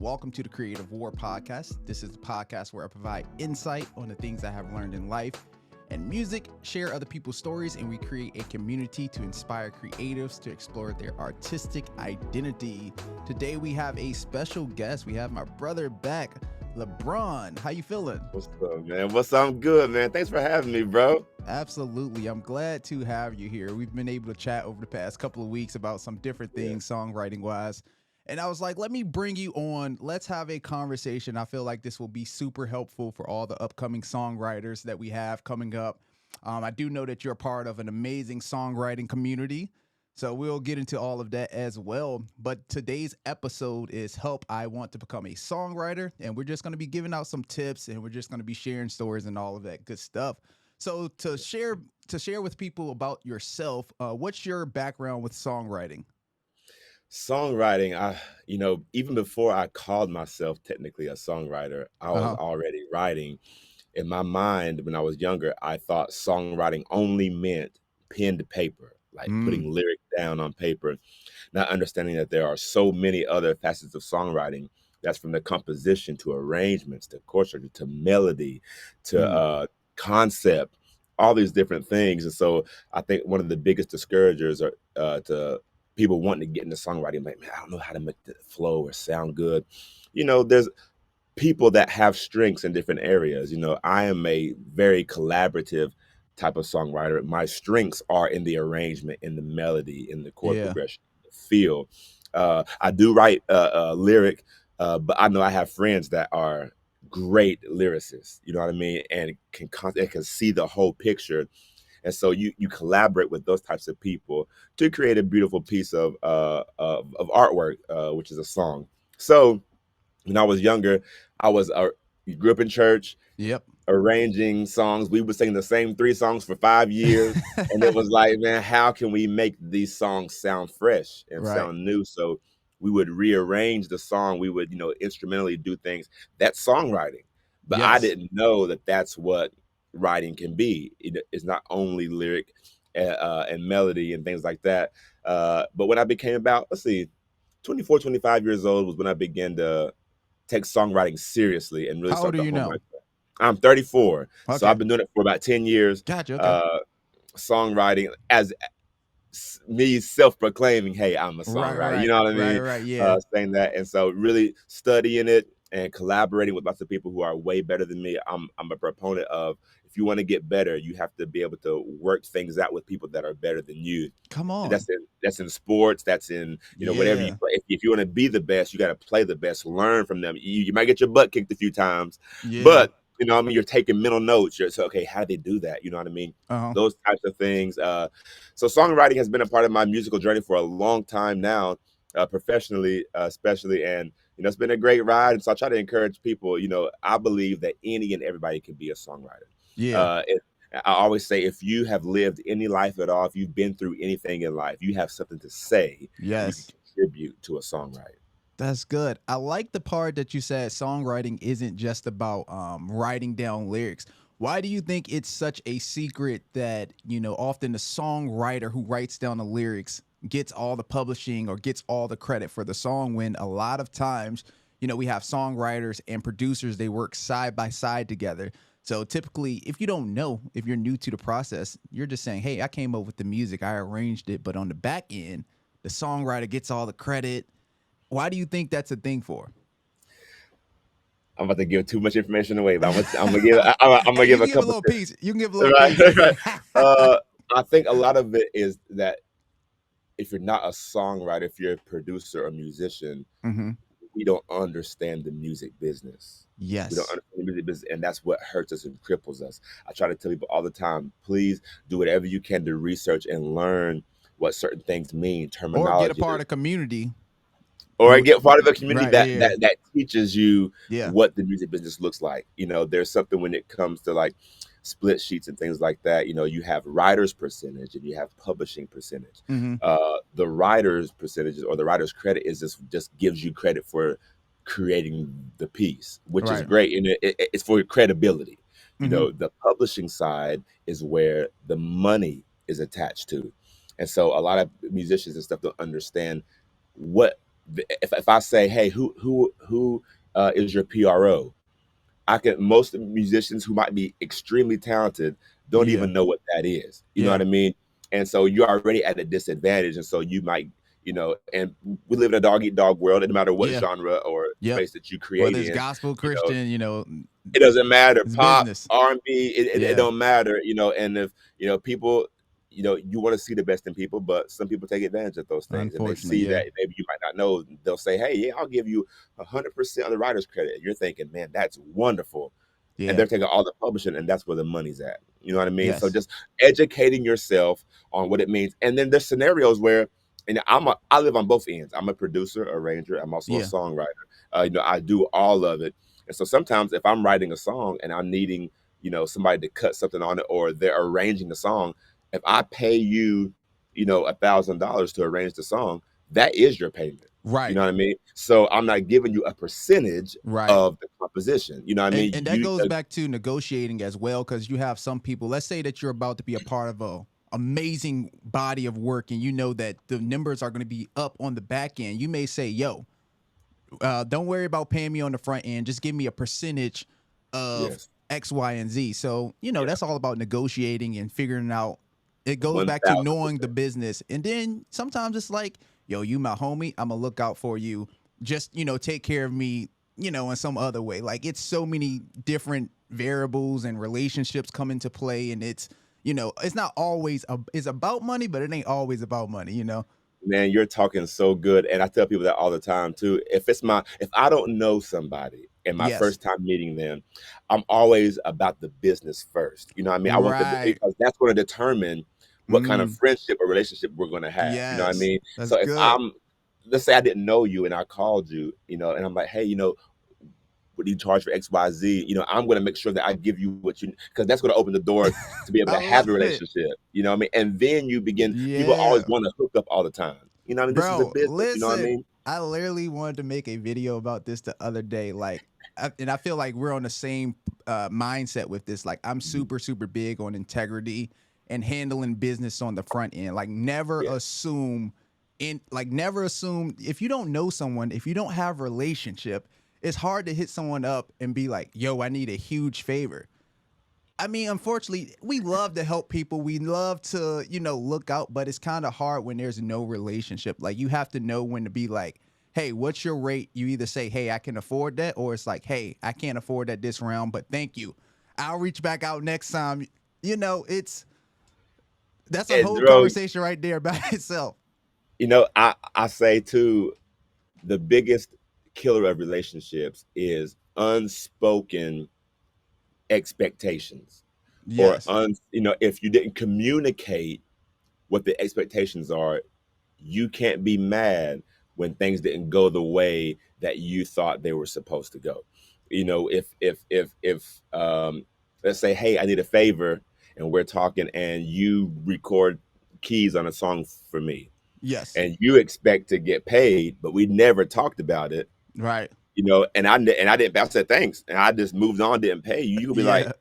Welcome to the Creative War Podcast. This is the podcast where I provide insight on the things I have learned in life and music, share other people's stories, and we create a community to inspire creatives to explore their artistic identity. Today we have a special guest. We have my brother back, LeBron. How you feeling? What's up, man? What's up? I'm good, man. Thanks for having me, bro. Absolutely. I'm glad to have you here. We've been able to chat over the past couple of weeks about some different Yeah. things, songwriting wise. And I was like, let me bring you on. Let's have a conversation. I feel like this will be super helpful for all the upcoming songwriters that we have coming up. I do know that you're part of an amazing songwriting community. So we'll get into all of that as well. But today's episode is Help I Want to Become a Songwriter. And we're just going to be giving out some tips and we're just going to be sharing stories and all of that good stuff. So to share with people about yourself, what's your background with songwriting? Songwriting, even before I called myself technically a songwriter, I Uh was huh. already writing. In my mind, when I was younger, I thought songwriting only meant pen to paper, like Mm, putting lyrics down on paper, not understanding that there are so many other facets of songwriting. That's from the composition to arrangements to chord structure to melody to mm. concept, all these different things. And so I think one of the biggest discouragers are to people wanting to get into songwriting, like, man, I don't know how to make the flow or sound good. There's people that have strengths in different areas. I am a very collaborative type of songwriter. My strengths are in the arrangement, in the melody, in the chord Yeah. progression, the feel. I do write lyric, but I know I have friends that are great lyricists. You know what I mean, and can see the whole picture. And so you collaborate with those types of people to create a beautiful piece of artwork, which is a song. So when I was younger, I was grew up in church, Yep. arranging songs. We would sing the same 3 songs for 5 years, and it was like, man, how can we make these songs sound fresh and Right. sound new? So we would rearrange the song. We would, instrumentally do things. That's songwriting, but I Yes. didn't know that that's what writing can be. It's not only lyric and melody and things like that. But when I became about, let's see, 24, 25 years old was when I began to take songwriting seriously and really How old start are to you hone my now? craft. I'm 34, so Okay. I've been doing it for about 10 years. Gotcha. Okay. Uh, Songwriting as me self-proclaiming, hey, I'm a Right. songwriter. You Right. know what I Right. mean? Right. Yeah. Saying that, and so really studying it and collaborating with lots of people who are way better than me. I'm a proponent of, if you want to get better, you have to be able to work things out with people that are better than you. Come And on. that's in sports. That's in whatever you Yeah. play. If you want to be the best, you got to play the best. Learn from them. You might get your butt kicked a few times, Yeah. but I mean, you're taking mental notes. You're so, okay, how do they do that? You know what I mean? Uh huh. Those types of things. So songwriting has been a part of my musical journey for a long time now, professionally, especially, and it's been a great ride. And so I try to encourage people. I believe that any and everybody can be a songwriter. Yeah. If I always say, if you have lived any life at all, if you've been through anything in life, you have something to say, you can Yes. contribute to a songwriter. That's good. I like the part that you said songwriting isn't just about writing down lyrics. Why do you think it's such a secret that, often the songwriter who writes down the lyrics gets all the publishing or gets all the credit for the song when a lot of times, we have songwriters and producers, they work side by side together. So typically, if you don't know, if you're new to the process, you're just saying, hey, I came up with the music, I arranged it. But on the back end, the songwriter gets all the credit. Why do you think that's a thing for? I'm about to give too much information away, but I'm gonna Hey, you give can a give a couple little tips. piece. You can give a little Right, piece. right. Uh, I think a lot of it is that if you're not a songwriter, if you're a producer or musician, Hmm. we don't understand the music business. We don't Yes. understand the music business, and that's what hurts us and cripples us. I try to tell people all the time, please do whatever you can to research and learn what certain things mean, Or get a terminology, part of community. or get part of a community Right. that Yeah. that teaches you Yeah. what the music business looks like. There's something when it comes to like split sheets and things like that. You have writers percentage and you have publishing percentage. Hmm. The writers percentages or the writer's credit is just gives you credit for creating the piece, which is Right. great, and it's for credibility. Hmm. The publishing side is where the money is attached to, and so a lot of musicians and stuff don't understand what if I say, hey, who is your PRO? I can most musicians who might be extremely talented don't Yeah. even know what that is. You know Yeah. what I mean? And so you're already at a disadvantage. And so you might, and we live in a dog eat dog world. It no matter what Yeah. genre or Yep. space that you create Whether it's in, gospel, you know, Christian, it doesn't matter. it's Pop, business. R&B, it Yeah. don't matter. And if people, you want to see the best in people, but some people take advantage of those things. If they Unfortunately, see yeah. that maybe you might not know, they'll say, "Hey, yeah, I'll give you 100% of the writer's credit." You're thinking, "Man, that's wonderful," and Yeah. they're taking all the publishing, and that's where the money's at. You know what I mean? So Yes. just educating yourself on what it means, and then there's scenarios where, and I live on both ends. I'm a producer, arranger. I'm also a Yeah. songwriter. I do all of it. And so sometimes if I'm writing a song and I'm needing, somebody to cut something on it, or they're arranging the song, if I pay you, $1,000 to arrange the song, that is your payment. You Right. know what I mean? So I'm not giving you a percentage Right. of the composition. You know what I mean? And that goes back to negotiating as well, because you have some people, let's say that you're about to be a part of a amazing body of work and you know that the numbers are going to be up on the back end. You may say, yo, don't worry about paying me on the front end. Just give me a percentage of Yes, X, Y, and Z. So, yeah, that's all about negotiating and figuring out. It goes one back to thousand knowing the percent. business. And then sometimes it's like, yo, you my homie. I'm going to look out for you. Just, take care of me, in some other way. Like it's so many different variables and relationships come into play. And it's not always, it's about money, but it ain't always about money. Man, you're talking so good, and I tell people that all the time too. If I don't know somebody and my Yes. first time meeting them, I'm always about the business first. You know what I mean? I want them Right. because that's going to determine what kind of Mm, friendship or relationship we're going to have. You know what I yes. mean? That's So if good. let's say I didn't know you and I called you, and I'm like, hey, what do you charge for XYZ? I'm going to make sure that I give you what you, because that's going to open the door to be able I to have a love it. relationship. You know what I mean? And then people always Yeah. want to hook up all the time. You know what I mean? This is a Bro, business. You know what I listen. mean? I literally wanted to make a video about this the other day. Like, and I feel like we're on the same mindset with this. Like, I'm Mhm. super, super big on integrity and handling business on the front end. Like, never Yeah. assume never assume if you don't know someone, if you don't have a relationship, it's hard to hit someone up and be like, yo, I need a huge favor. I mean, unfortunately, we love to help people. We love to, look out, but it's kind of hard when there's no relationship. Like you have to know when to be like, hey, what's your rate? You either say, hey, I can afford that, or it's like, hey, I can't afford that this round, but thank you. I'll reach back out next time. It's that's a And whole bro, conversation right there by itself. I say too, the biggest killer of relationships is unspoken expectations, or Yes. if you didn't communicate what the expectations are, you can't be mad when things didn't go the way that you thought they were supposed to go. If let's say, hey, I need a favor, and we're talking, and you record keys on a song for me, Yes. and you expect to get paid, but we never talked about it. Right. And I didn't. I said thanks, and I just moved on. Didn't pay you. You could be like, Yeah.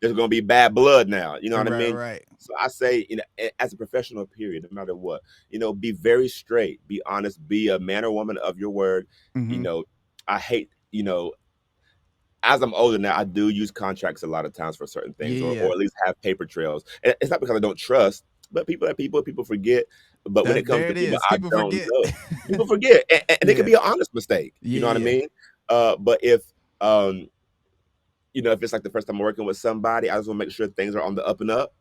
there's gonna be bad blood now. You know what I Right. mean? Right. So I say, as a professional, period, no matter what, be very straight, be honest, be a man or woman of your word. You Mm-hmm. know, I hate, as I'm older now, I do use contracts a lot of times for certain things, or Yeah. at least have paper trails. And it's not because I don't trust, but people forget. But when it comes There to it people is. I People don't forget. know, people forget, and it could Yeah. be an honest mistake. You know what I Yeah. mean? But um, if it's like the first time I'm working with somebody, I just want to make sure things are on the up and up.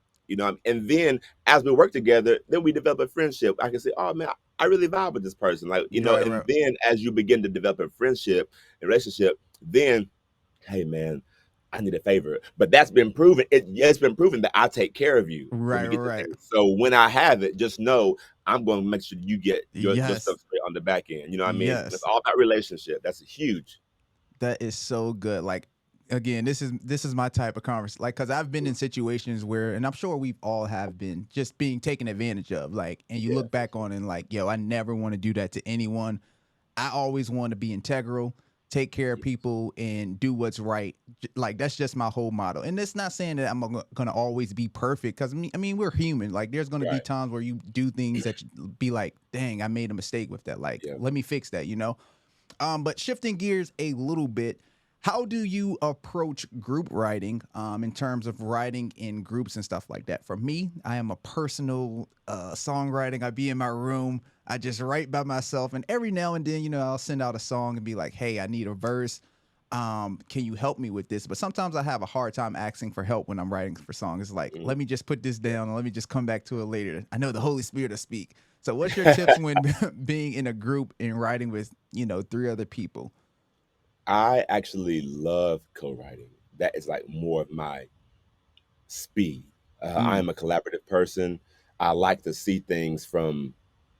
And then as we work together, then we develop a friendship. I can say, oh man, I really vibe with this person. Like, Right. and Right. then as you begin to develop a friendship and relationship, then, hey man, I need a favor. But that's been proven. It's been proven that I take care of you when Right. we get to Right. things. So when I have it, just know I'm going to make sure you get your Yes. stuff straight on the back end. You know what I mean? It's Yes. all about relationship. That's huge. That is so good. Like again, this is my type of conversation. Like, cause I've been in situations where, and I'm sure we've all have been just being taken advantage of. Like, and you Yeah, look back on it and like, yo, I never want to do that to anyone. I always want to be integral. take care of people and do what's right. Like that's just my whole motto. And it's not saying that I'm gonna always be perfect because I mean we're human. Like there's gonna be Right. times where you do things that you be like, dang, I made a mistake with that. Like Yeah. let me fix that. But shifting gears a little bit, how do you approach group writing in terms of writing in groups and stuff like that? For me, I am a personal songwriting. I be in my room, I just write by myself, and every now and then, I'll send out a song and be like, "Hey, I need a verse. Can you help me with this?" But sometimes I have a hard time asking for help when I'm writing for songs. It's like, Mhm. let me just put this down and let me just come back to it later. I know the Holy Spirit will speak. So, what's your tips when being in a group and writing with three other people? I actually love co-writing. That is like more of my speed. I Mm, am a collaborative person. I like to see things from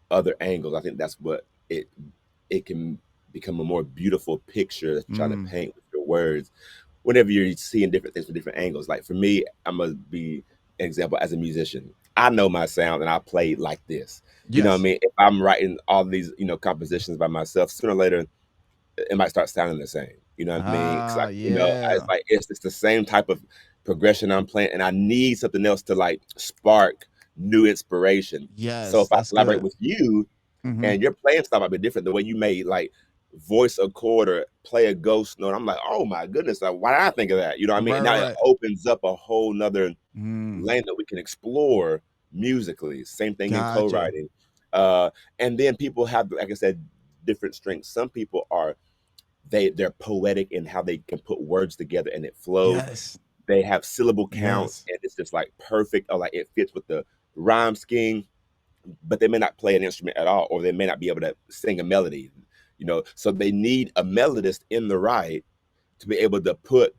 other angles. I think that's what it can become a more beautiful picture that you're trying to mm, paint with your words. Whenever you're seeing different things from different angles. Like for me, I'm gonna be an example as a musician. I know my sound and I play like this. You know what I yes. mean? If I'm writing all these, compositions by myself, sooner or later it might start sounding the same. You know what I mean? It's Ah, like, it's yeah. like it's the same type of progression I'm playing, and I need something else to like spark new inspiration. So Yes, if I that's collaborate good. with you Mm-hmm. and your playing style might be different, the way you may like voice a chord or play a ghost note, I'm like, oh my goodness, like, why did I think of that? You know what I mean? Right, And now it right. opens up a whole nother Mm, lane that we can explore musically. Same thing in gotcha. co-writing. Uh, and then people have, like I said, different strengths. Some people are they're poetic in how they can put words together and it flows. Yes. They have syllable counts Yes. and it's just like perfect, or like it fits with the rhyme scheme, but they may not play an instrument at all, or they may not be able to sing a melody. So they need a melodist in the right to be able to put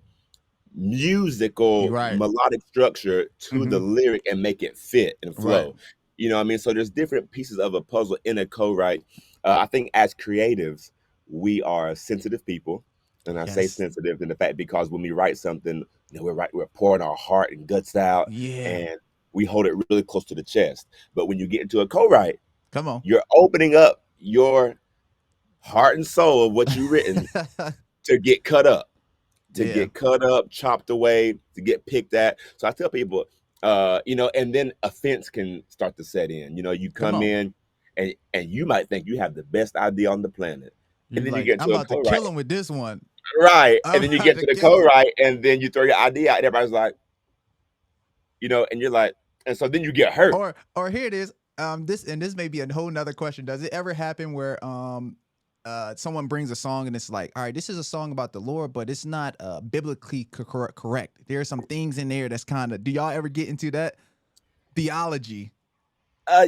You're musical right. melodic structure to the Mm-hmm. lyric and make it fit and Right. flow. You know what I mean? So there's different pieces of a puzzle in a co-write. I think as creatives, we are sensitive people. And I say Yes. sensitive in the fact because when we write something, we're pouring our heart and guts out Yeah. and we hold it really close to the chest. But when you get into a co-write, Come on. you're opening up your heart and soul of what you've written to get cut up, Yeah. chopped away, to get picked at. So I tell people, and then offense can start to set in. You Come come on. in and you might think you have the best idea on the planet. And You're then you like, get I'm into a about to co-write, kill him with this one. right? And I'm then you about get to to the kill him. co-write, and then you throw your idea out, and everybody's like, and you're like, and so then you get hurt. Or here it is. This may be a whole nother question. Does it ever happen where someone brings a song and it's like, all right, this is a song about the Lord, but it's not biblically correct. There are some things in there that's kind of. Do y'all ever get into that theology?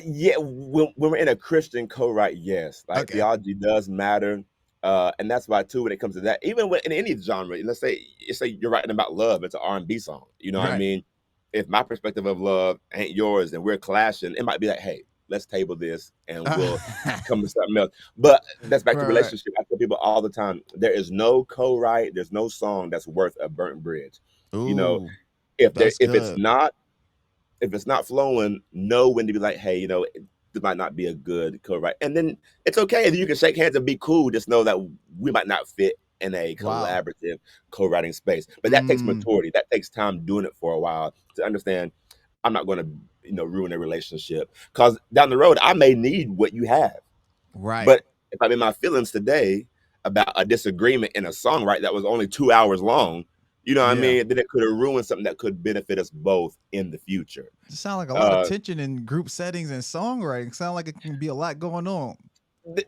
Yeah, when we're in a Christian co-write, yes, like Okay. theology does matter, and that's why too when it comes to that, even in any genre, let's say you're writing about love, it's an R&B song, you know what I Right. mean? If my perspective of love ain't yours and we're clashing, it might be like, hey, let's table this and we'll come to something else. But that's back to Right. relationship. I tell people all the time, there is no co-write, there's no song that's worth a burnt bridge. You know, Ooh, if there that's if it's good. not if it's not flowing, know when to be like, hey, this might not be a good co-write. And then it's okay. You can shake hands and be cool. Just know that we might not fit in a Wow. collaborative co-writing space. But that takes Mm, maturity. That takes time doing it for a while to understand I'm not going to, ruin a relationship. Because down the road, I may need what you have. right. But if I'm in my feelings today about a disagreement in a songwrite that was only 2 hours long, you know what I Yeah. mean? Then it could have ruined something that could benefit us both in the future. It sound like a lot of Uh, tension in group settings and songwriting. Sound like it can be a lot going on.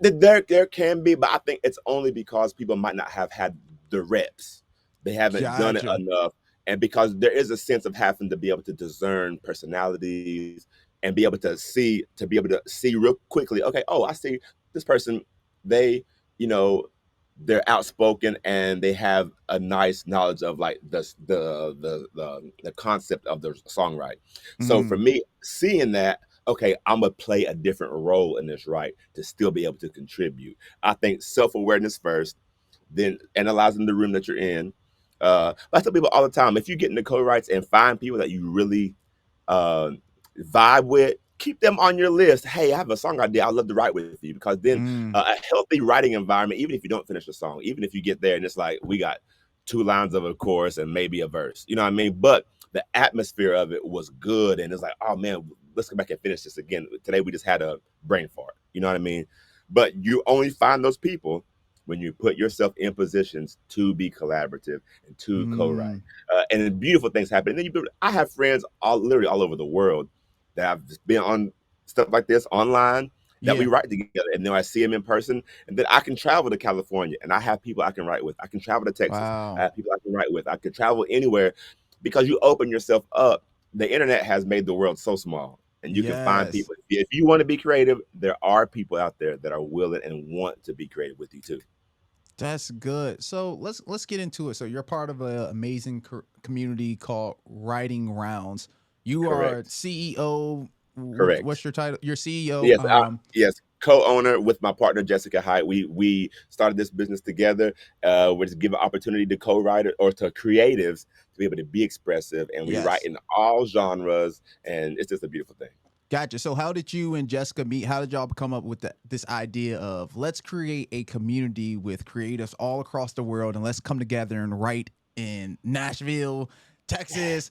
there can be, but I think it's only because people might not have had the reps. They haven't done it Gotcha. enough, and because there is a sense of having to be able to discern personalities and be able to see real quickly. Okay, oh, I see this person. They, you know, they're outspoken and they have a nice knowledge of like the concept of the songwriting. So for Mm, me, seeing that, okay, I'm gonna play a different role in this, right, to still be able to contribute. I think self-awareness first, then analyzing the room that you're in. I tell people all the time, if you get into co-writes and find people that you really uh, vibe with, keep them on your list. Hey, I have a song idea. I'd love to write with you, because then Mm, a healthy writing environment, even if you don't finish a song, even if you get there and it's like we got 2 lines of a chorus and maybe a verse, you know what I mean? But the atmosphere of it was good, and it's like, oh man, let's go back and finish this again. Today we just had a brain fart, you know what I mean? But you only find those people when you put yourself in positions to be collaborative and to co-write, mm, and then beautiful things happen. And then I have friends literally all over the world that have just been on stuff like this online, that we yeah. write together, and then I see them in person, and then I can travel to California and I have people I can write with. I can travel to Texas, I Wow. have people I can write with. I could travel anywhere, because you open yourself up. The internet has made the world so small, and you can find Yes. people. If you want to be creative, there are people out there that are willing and want to be creative with you too. That's good. So let's get into it. So you're part of an amazing community called Writing Rounds. You are Correct. CEO. What's Correct. your title? Your CEO. Yes, yes, co-owner with my partner Jessica Hyde. We started this business together. We're just give an opportunity to co-writer or to creatives to be able to be expressive, and we write Yes. in all genres, and it's just a beautiful thing. Gotcha. So how did you and Jessica meet? How did y'all come up with this idea of let's create a community with creatives all across the world and let's come together and write in Nashville, Texas,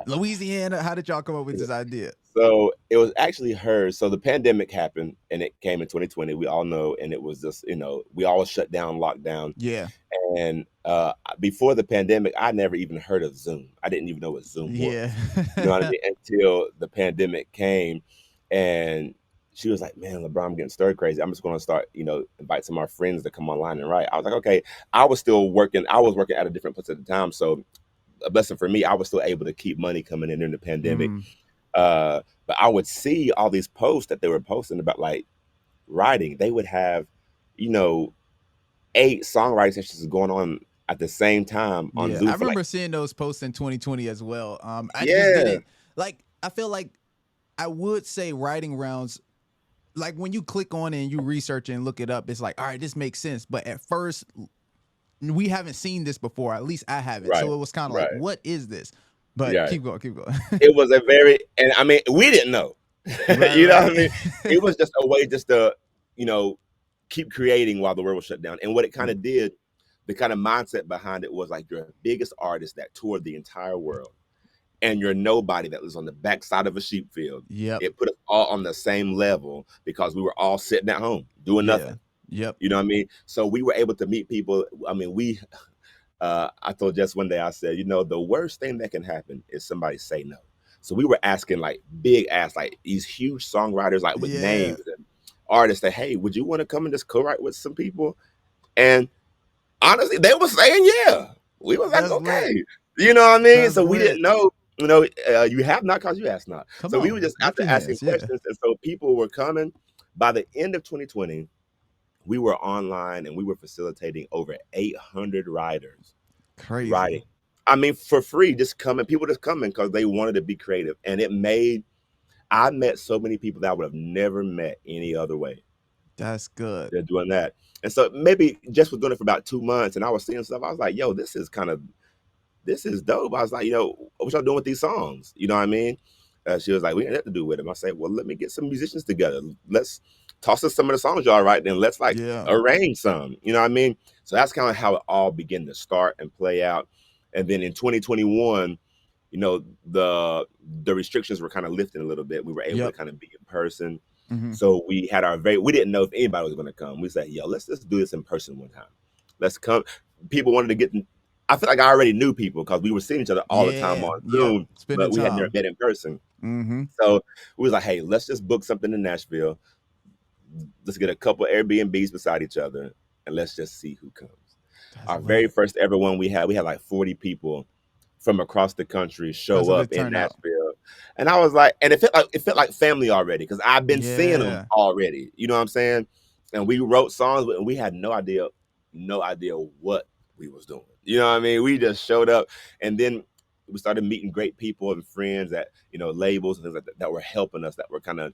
Louisiana? How did y'all come up with this idea? So it was actually her. So the pandemic happened, and it came in 2020. We all know, and it was just, we all shut down, locked down. Yeah. And before the pandemic, I never even heard of Zoom. I didn't even know what Zoom Yeah. was. You know what I mean? Until the pandemic came, and she was like, "Man, LeBron, I'm getting stir crazy. I'm just going to start, invite some of our friends to come online and write." I was like, "Okay." I was still working. I was working at a different place at the time, so a blessing for me. I was still able to keep money coming in during the pandemic. Mm, But I would see all these posts that they were posting about like writing. They would have, you know, 8 songwriting sessions going on at the same time on yeah. I Zoom for like, remember seeing those posts in 2020 as well. I just yeah, didn't like I feel like I would say Writing Rounds, like when you click on it and you research it and look it up, it's like, all right, this makes sense. But at first, we haven't seen this before. At least I haven't. right, So it was kind of like, right, what is this? But yeah. keep going, keep going. It was a very, and I mean, we didn't know, Right, you know what I mean? right. It was just a way just to, you know, keep creating while the world was shut down. And what it kind of did, the kind of mindset behind it was like, you're the biggest artist that toured the entire world, and you're nobody that was on the backside of a sheep field. Yep. It put us all on the same level because we were all sitting at home doing Yeah. nothing. Yep. You know what I mean? So we were able to meet people. I mean, I told Jess one day, I said, the worst thing that can happen is somebody say no. So we were asking like big ass, like these huge songwriters, like with Yeah. names and artists, that, hey, would you want to come and just co-write with some people? And honestly, they were saying, yeah. We was like, That's lit. okay. You know what I mean? That's So we lit. didn't know, you have not because you asked not. Come So we were on. just out Lift your there asking hands. Yeah. questions. And so people were coming. By the end of 2020, we were online and we were facilitating over 800 riders Crazy. riding. I mean, for free, just coming, people just coming because they wanted to be creative. And I met so many people that I would have never met any other way. That's good. They're doing that. And so maybe Jess was doing it for about 2 months, and I was seeing stuff. I was like, yo, this is dope. I was like, what y'all doing with these songs? You know what I mean? She was like, we didn't have to do with them. I said, well, let me get some musicians together. Let's toss us some of the songs y'all write, then let's like Yeah. arrange some. You know what I mean? So that's kind of how it all began to start and play out. And then in 2021, the restrictions were kind of lifting a little bit. We were able to Yep. kind of be in person. Hmm. So we had we didn't know if anybody was going to come. We said, yo, let's just do this in person one time. Let's come. People wanted to get, I feel like I already knew people because we were seeing each other all the time Yeah. on Yep. Zoom, Spending but we had never time. met in person. Mm-hmm. So we was like, hey, let's just book something in Nashville. Let's get a couple Airbnbs beside each other, and let's just see who comes. That's Our very lit. first ever one, we had like 40 people from across the country That's show a up good in turnout. Nashville. And I was like, and it felt like family already because I've been seeing them Yeah. already. You know what I'm saying? And we wrote songs, and we had no idea what we was doing. You know what I mean? We just showed up, and then we started meeting great people and friends at labels and things like that were helping us, that were kind of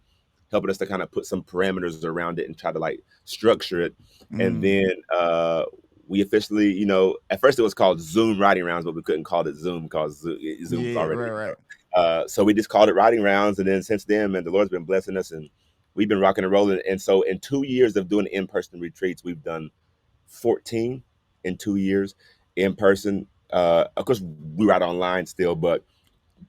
helping us to kind of put some parameters around it and try to like structure it. And Mm. then we officially, at first it was called Zoom Writing Rounds, but we couldn't call it Zoom because Zoom was Yeah, already, right, right. so we just called it Writing Rounds. And then since then, man, the Lord's been blessing us, and we've been rocking and rolling. And so in 2 years of doing in-person retreats, we've done 14 in 2 years in person. Of course, we write online still, but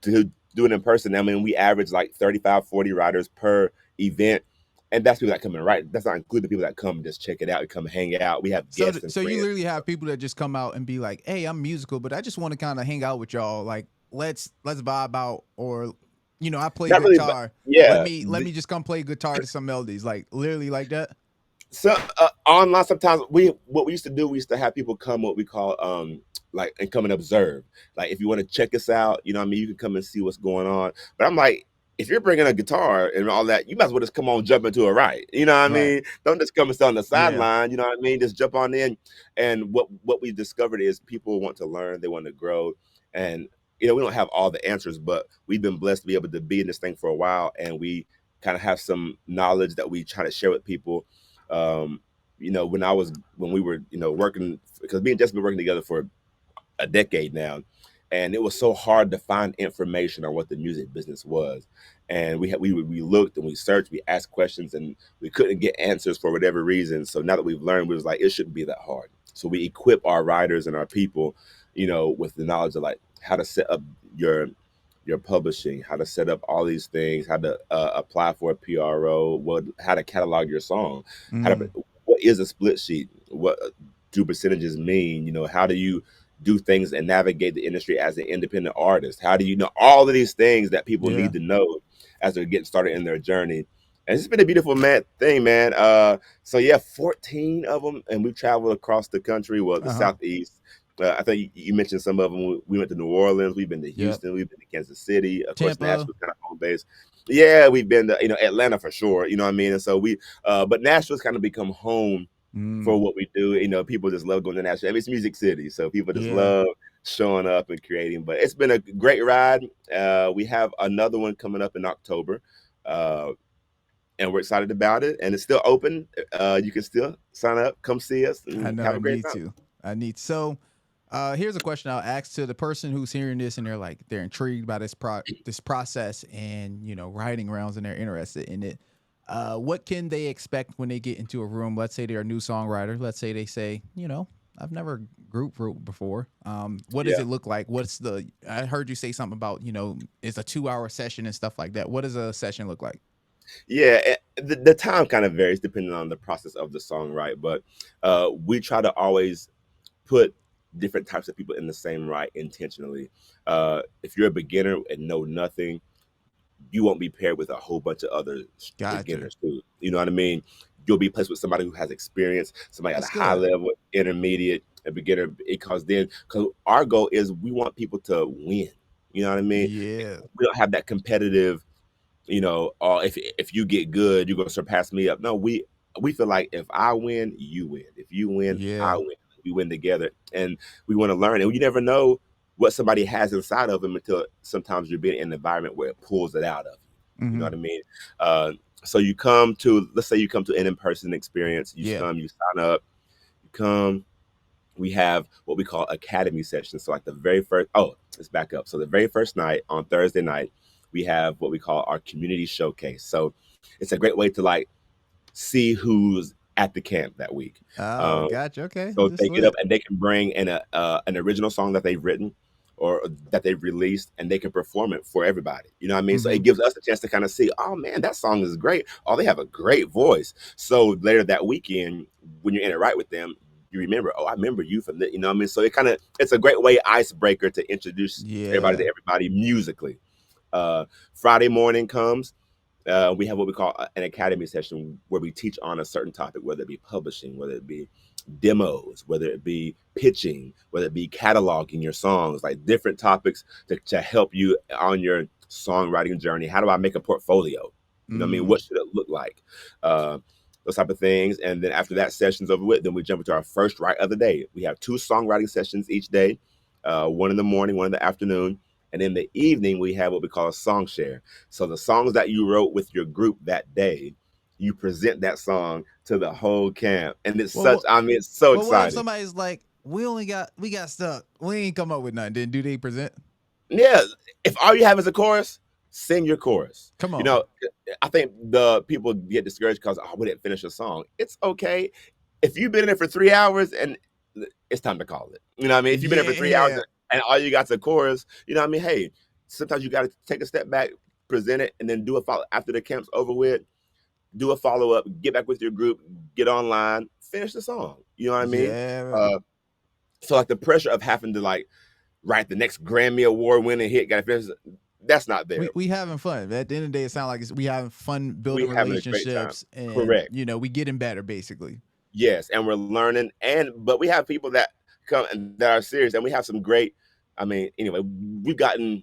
to do it in person, I mean, we average like 35, 40 riders per event. And that's people that come and write. That's not including the people that come and just check it out and come hang out. We have So, guests and so you friends. literally have people that just come out and be like, "Hey, I'm musical, but I just want to kind of hang out with y'all. Like, let's vibe out, or, I play Not really, but guitar. Let yeah. me just come play guitar to some melodies, like literally like that." So online sometimes what we used to do, we used to have people come what we call like and come and observe. Like if you want to check us out, you know what I mean, you can come and see what's going on. But I'm like, if you're bringing a guitar and all that, you might as well just come on, jump into a ride. You know what I Right. mean? Don't just come and sit on the Yeah. sideline. You know what I mean? Just jump on in. And what we discovered is people want to learn, they want to grow, and we don't have all the answers, but we've been blessed to be able to be in this thing for a while, and we kind of have some knowledge that we try to share with people. um, when we were, working, because me and Jess been working together for a decade now, and it was so hard to find information on what the music business was. And we looked and we searched, we asked questions, and we couldn't get answers for whatever reason. So now that we've learned, we was like, it shouldn't be that hard. So we equip our writers and our people, with the knowledge of like how to set up your publishing, how to set up all these things, how to apply for a PRO, how to catalog your song, how to Mm, what is a split sheet, what do percentages mean, how do you do things and navigate the industry as an independent artist, how do you know all of these things that people yeah. need to know as they're getting started in their journey. And it's been a beautiful thing, man. So yeah, 14 of them, and we've traveled across the country, well, the Uh huh. Southeast. I think you mentioned some of them. We went to New Orleans. We've been to Yep. Houston. We've been to Kansas City. Of course, Tampa. Nashville's kind of home base. Yeah, we've been to Atlanta for sure. You know what I mean. And so but Nashville's kind of become home Mm, for what we do. People just love going to Nashville. I mean, it's Music City, so people just yeah. love showing up and creating. But it's been a great ride. We have another one coming up in October. Uh, and we're excited about it. And it's still open. You can still sign up, come see us, I and know have I a great need time. to. I need so. Here's a question I'll ask to the person who's hearing this and they're intrigued by this process and writing rounds and they're interested in it. What can they expect when they get into a room? Let's say they're a new songwriter. Let's say they say, I've never group wrote before. What does Yeah. it look like? What's the? I heard you say something about it's a 2 hour session and stuff like that. What does a session look like? Yeah, the time kind of varies depending on the process of the song, right? But we try to always put different types of people in the same right intentionally. If you're a beginner and know nothing, you won't be paired with a whole bunch of other Gotcha. beginners too. You know what I mean? You'll be placed with somebody who has experience, somebody at a That's high good. level, intermediate, a beginner. Because our goal is we want people to win. You know what I mean? Yeah. We don't have that competitive, if you get good, you're gonna surpass me up. No, we feel like if I win, you win. If you win, I Yeah. win. We win together, and we want to learn. And you never know what somebody has inside of them until sometimes you're being in an environment where it pulls it out of you. You know Mm-hmm. what I mean? So you come to, let's say you come to an in-person experience. You Yeah. come, you sign up, you come. We have what we call academy sessions. So like the very first, let's back up. So the very first night on Thursday night, we have what we call our community showcase. So it's a great way to like see who's at the camp that week. Oh, Um, gotcha. Okay. so This they get up lit. and they can bring in an original song that they've written or that they've released, and they can perform it for everybody. You know what I mean? So Mm-hmm. it gives us a chance to kind of see, oh man, that song is great. Oh, they have a great voice. So later that weekend, when you're in it right with them, you remember, oh, I remember you from that. You know what I mean? So it's a great way icebreaker to introduce everybody to Yeah. everybody musically. Friday morning comes, we have what we call an academy session where we teach on a certain topic, whether it be publishing, whether it be demos, whether it be pitching, whether it be cataloging your songs, like different topics to help you on your songwriting journey. How do I make a portfolio? You know what I mean? Mm. What should it look like? Uh, those type of things. And then after that session's over with, then we jump into our first write of the day. We have two songwriting sessions each day, one in the morning, one in the afternoon. And in the evening, we have what we call a song share. So the songs that you wrote with your group that day, you present that song to the whole camp, and it's Well, such. I mean, it's so well, what if exciting. somebody's like, we got stuck, we ain't come up with nothing? Then do they present? Yeah, if all you have is a chorus, sing your chorus. Come You on. know, I think the people get discouraged because we didn't finish a song. It's okay if you've been in it for 3 hours and it's time to call it. You know what I mean? If you've been in it for 3 hours Yeah. and all you got's a chorus, you know what I mean? Hey, sometimes you got to take a step back, present it, and then do a follow after the camp's over with. Do a follow up, get back with your group, get online, finish the song. You know what I mean? Yeah. Uh, so like the pressure of having to like write the next Grammy Award winning hit, got to finish. That's not there. We having fun. At the end of the day, it sounds like we having fun building We having a great time. relationships, and Correct. we getting better basically. Yes, and we're learning, but we have people that come and that are serious, and we have some great. I mean, anyway, we've gotten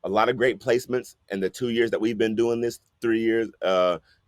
a lot of great placements in the 2 years that we've been doing this, 3 years,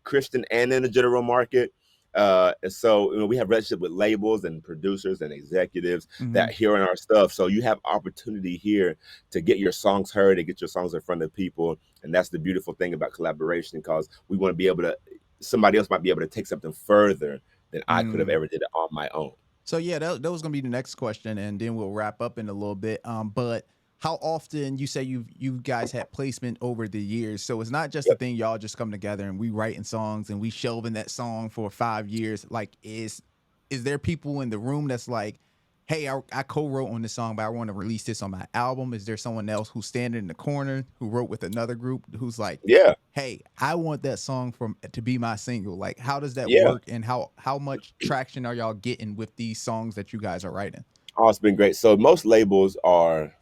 Christian and in the general market. And so we have relationship with labels and producers and executives that hear in our stuff. So you have opportunity here to get your songs heard and get your songs in front of people. And that's the beautiful thing about collaboration, because we want to be able to, somebody else might be able to take something further than I could have ever did it on my own. So yeah, that was gonna be the next question, and then we'll wrap up in a little bit. But how often, you say you guys had placement over the years? So it's not just a Yep. thing y'all just come together and we writing songs and we shelving that song for 5 years. Like, is there people in the room that's like, hey, I co-wrote on this song, but I want to release this on my album? Is there someone else who's standing in the corner who wrote with another group who's like, Yeah. hey, I want that song to be my single? Like, how does that Yeah. work, and how much traction are y'all getting with these songs that you guys are writing? Oh, it's been great. So most labels are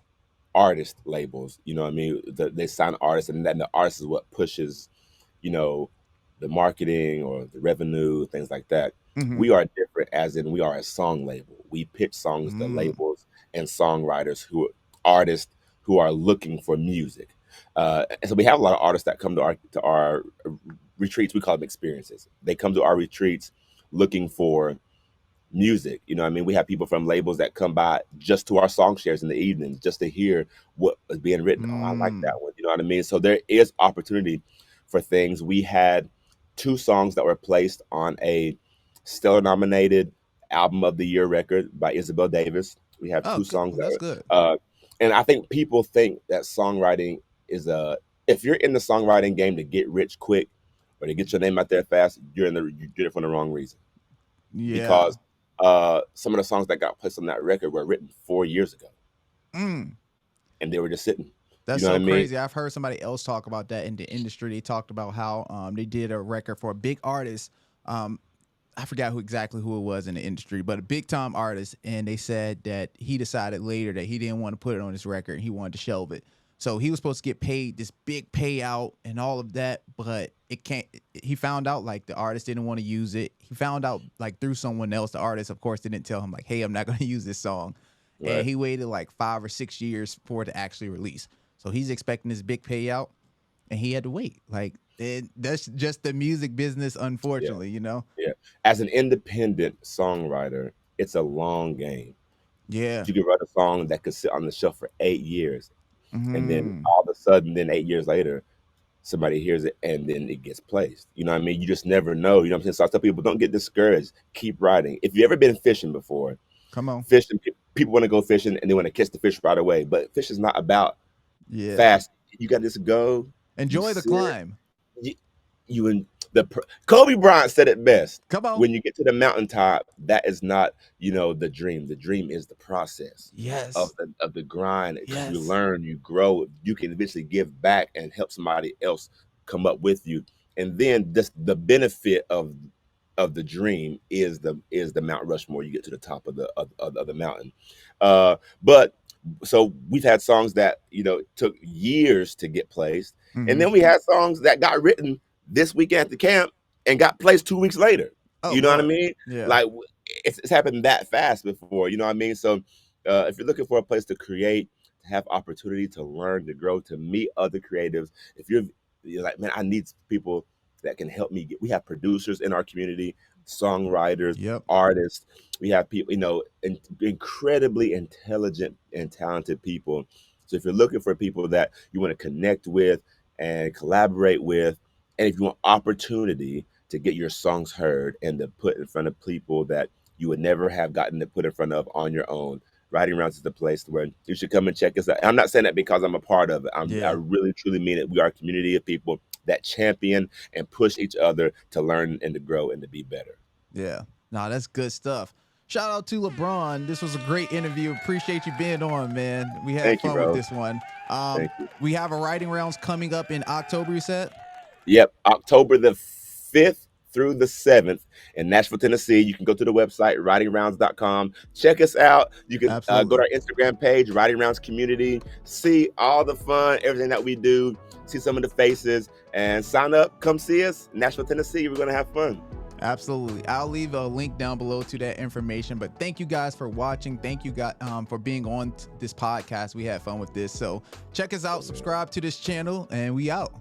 artist labels. You know what I mean? They sign artists, and then the artist is what pushes, you know, the marketing or the revenue, things like that. Mm-hmm. We are different, as in we are a song label. We pitch songs to Mm. labels and songwriters artists who are looking for music. And so we have a lot of artists that come to our retreats. We call them experiences. They come to our retreats looking for music. You know what I mean? We have people from labels that come by just to our song shares in the evenings just to hear what is being written. Oh, I like that one. You know what I mean? So there is opportunity for things. We had 2 songs that were placed on a Stellar nominated Album of the Year record by Isabel Davis. We have Oh, 2 songs that's that good. and I think people think that songwriting is if you're in the songwriting game to get rich quick or to get your name out there fast, you did it for the wrong reason. Yeah. Because some of the songs that got placed on that record were written 4 years ago, Mm. and they were just sitting. You That's know what so I mean? crazy. I've heard somebody else talk about that in the industry. They talked about how they did a record for a big artist. I forgot exactly who it was in the industry, but a big time artist, and they said that he decided later that he didn't want to put it on his record and he wanted to shelve it. So he was supposed to get paid this big payout and all of that, but it can't. He found out like the artist didn't want to use it. He found out like through someone else. The artist, of course, didn't tell him like, "Hey, I'm not going to use this song," and Right. he waited like 5 or 6 years for it to actually release. So he's expecting this big payout, and he had to wait. Like, that's just the music business, Yeah. unfortunately. Yeah. As an independent songwriter, it's a long game. Yeah. You can write a song that could sit on the shelf for 8 years, and then Mm. all of a sudden, then 8 years later, somebody hears it and then it gets placed. You know what I mean? You just never know. You know what I'm saying? So I tell people, don't get discouraged. Keep writing. If you've ever been fishing before, Come on. fishing, people want to go fishing and they want to catch the fish right away. But fishing is not about Yeah. fast. You got to just go. You Enjoy the sit. climb. You, you and Kobe Bryant said it best. Come on. When you get to the mountaintop, that is not the dream. The dream is the process Yes. of the grind, because you Yes. learn, you grow, you can eventually give back and help somebody else come up with you. And then this the benefit of the dream is the Mount Rushmore. You get to the top of the mountain. But so we've had songs that took years to get placed, and Mm-hmm. then we had songs that got written this weekend at the camp and got placed 2 weeks later. Oh You know what I Lord. mean? Yeah. Like it's happened that fast before. You know what I mean? So if you're looking for a place to create, to have opportunity, to learn, to grow, to meet other creatives, if you're like, man, I need people that can help me. We have producers in our community, songwriters, Yep. artists. We have people, incredibly intelligent and talented people. So if you're looking for people that you want to connect with and collaborate with, and if you want opportunity to get your songs heard and to put in front of people that you would never have gotten to put in front of on your own. Writing Rounds is the place where you should come and check us out. I'm not saying that because I'm a part of it. I Yeah. really, truly mean it. We are a community of people that champion and push each other to learn and to grow and to be better. Yeah. Nah, that's good stuff. Shout out to LeBron. This was a great interview. Appreciate you being on, man. We had Thank you, fun bro. with this one. Thank you. We have a Writing Rounds coming up in October, you said? Yep, October the 5th through the 7th in Nashville, Tennessee. You can go to the website, writingrounds.com. Check us out. You can go to our Instagram page, Writing Rounds Community, see all the fun, everything that we do, see some of the faces, and sign up. Come see us, Nashville, Tennessee. We're going to have fun. Absolutely. I'll leave a link down below to that information. But thank you guys for watching. Thank you guys for being on this podcast. We had fun with this. So check us out, subscribe to this channel, and we out.